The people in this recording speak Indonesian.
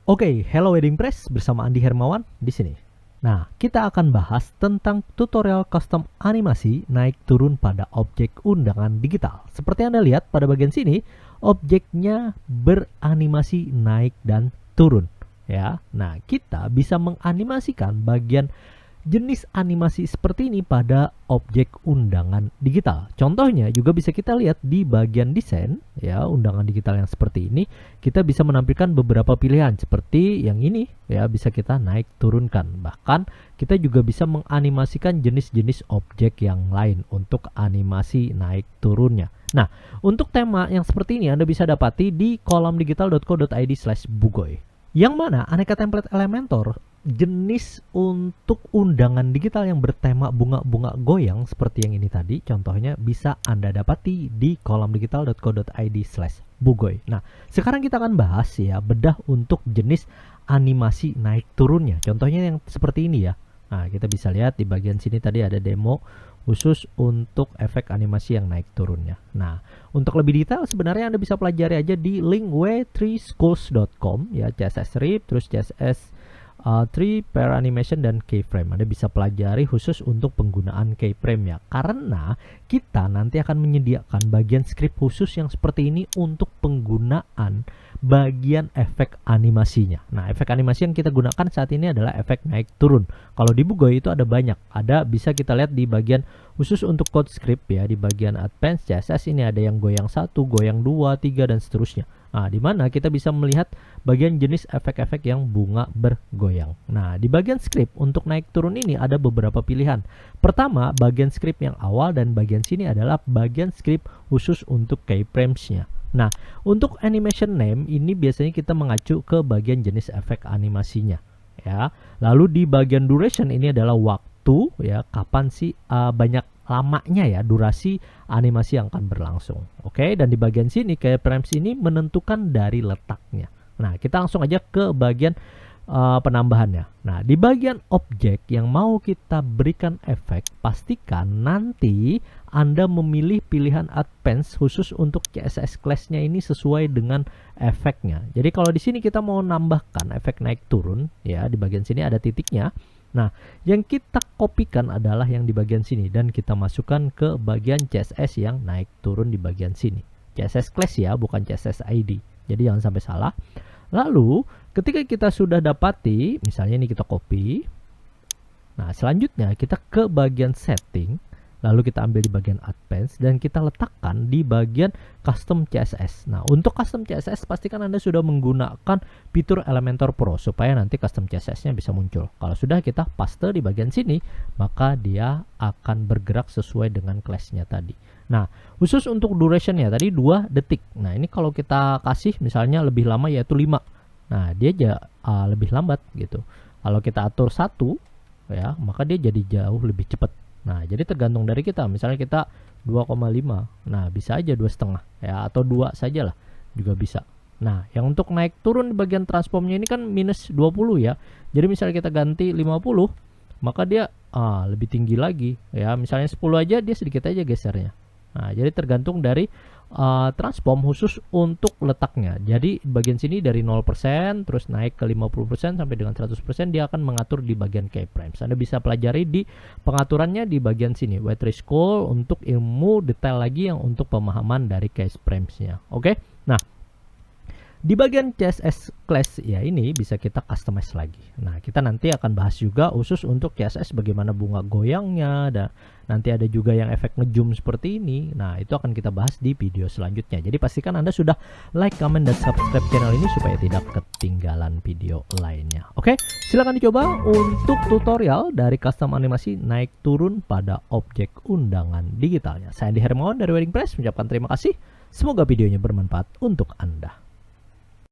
Oke, hello Wedding Press bersama Andi Hermawan di sini. Nah, kita akan bahas tentang tutorial custom animasi naik turun pada objek undangan digital. Seperti Anda lihat pada bagian sini, objeknya beranimasi naik dan turun, ya. Nah, kita bisa menganimasikan bagian jenis animasi seperti ini pada objek undangan digital. Contohnya juga bisa kita lihat di bagian desain, ya, undangan digital yang seperti ini. Kita bisa menampilkan beberapa pilihan seperti yang ini, ya, bisa kita naik turunkan. Bahkan kita juga bisa menganimasikan jenis-jenis objek yang lain untuk animasi naik turunnya. Nah, untuk tema yang seperti ini Anda bisa dapati di kolamdigital.co.id/bugoy. Yang mana aneka template Elementor jenis untuk undangan digital yang bertema bunga-bunga goyang seperti yang ini tadi contohnya bisa Anda dapati di kolamdigital.co.id/bugoy. Nah, sekarang kita akan bahas ya bedah untuk jenis animasi naik turunnya. Contohnya yang seperti ini ya. Nah, kita bisa lihat di bagian sini tadi ada demo khusus untuk efek animasi yang naik turunnya. Nah, untuk lebih detail sebenarnya Anda bisa pelajari aja di link w3schools.com ya, CSS strip, terus CSS 3 pair animation dan keyframe. Anda bisa pelajari khusus untuk penggunaan keyframe ya, karena kita nanti akan menyediakan bagian script khusus yang seperti ini untuk penggunaan bagian efek animasinya. Nah, efek animasi yang kita gunakan saat ini adalah efek naik turun. Kalau di Bugoy itu ada banyak, ada bisa kita lihat di bagian khusus untuk code script ya, di bagian advanced CSS ini ada yang goyang 1, goyang 2, 3 dan seterusnya. Nah, di mana kita bisa melihat bagian jenis efek-efek yang bunga bergoyang. Nah, di bagian script untuk naik turun ini ada beberapa pilihan. Pertama, bagian script yang awal dan bagian sini adalah bagian script khusus untuk keyframes-nya. Nah, untuk animation name ini biasanya kita mengacu ke bagian jenis efek animasinya, ya. Lalu di bagian duration ini adalah waktu, ya, kapan sih banyak lamanya ya durasi animasi yang akan berlangsung. Oke, dan di bagian sini keyframes ini menentukan dari letaknya. Nah, kita langsung aja ke bagian penambahannya. Nah, di bagian objek yang mau kita berikan efek, pastikan nanti Anda memilih pilihan advance khusus untuk CSS class-nya ini sesuai dengan efeknya. Jadi kalau di sini kita mau nambahkan efek naik turun, ya, di bagian sini ada titiknya. Nah, yang kita kopikan adalah yang di bagian sini dan kita masukkan ke bagian CSS yang naik turun di bagian sini. CSS class ya, bukan CSS ID. Jadi jangan sampai salah. Lalu, ketika kita sudah dapati, misalnya ini kita copy. Nah, selanjutnya kita ke bagian setting. Lalu kita ambil di bagian advance dan kita letakkan di bagian custom CSS. Nah, untuk custom CSS pastikan Anda sudah menggunakan fitur Elementor Pro supaya nanti custom CSS-nya bisa muncul. Kalau sudah kita paste di bagian sini, maka dia akan bergerak sesuai dengan class-nya tadi. Nah, khusus untuk duration-nya tadi 2 detik. Nah, ini kalau kita kasih misalnya lebih lama yaitu 5. Nah, dia aja lebih lambat gitu. Kalau kita atur 1 ya, maka dia jadi jauh lebih cepat. Nah, jadi tergantung dari kita. Misalnya kita 2,5. Nah, bisa aja 2,5 ya, atau 2 saja lah juga bisa. Nah, yang untuk naik turun di bagian transformnya ini kan minus 20 ya. Jadi misalnya kita ganti 50, maka dia lebih tinggi lagi ya. Misalnya 10 aja, dia sedikit aja gesernya. Nah, jadi tergantung dari transform khusus untuk letaknya. Jadi bagian sini dari 0% terus naik ke 50% sampai dengan 100% dia akan mengatur di bagian keyframes. Anda bisa pelajari di pengaturannya di bagian sini W3School untuk ilmu detail lagi yang untuk pemahaman dari keyframes-nya. Oke. Nah, di bagian CSS class ya ini bisa kita customize lagi. Nah, kita nanti akan bahas juga khusus untuk CSS bagaimana bunga goyangnya, dan nanti ada juga yang efek ngezoom seperti ini. Nah, itu akan kita bahas di video selanjutnya. Jadi pastikan Anda sudah like, comment, dan subscribe channel ini supaya tidak ketinggalan video lainnya. Oke, silahkan dicoba untuk tutorial dari custom animasi naik turun pada objek undangan digitalnya. Saya Andi Hermawan dari Wedding Press mengucapkan terima kasih. Semoga videonya bermanfaat untuk Anda.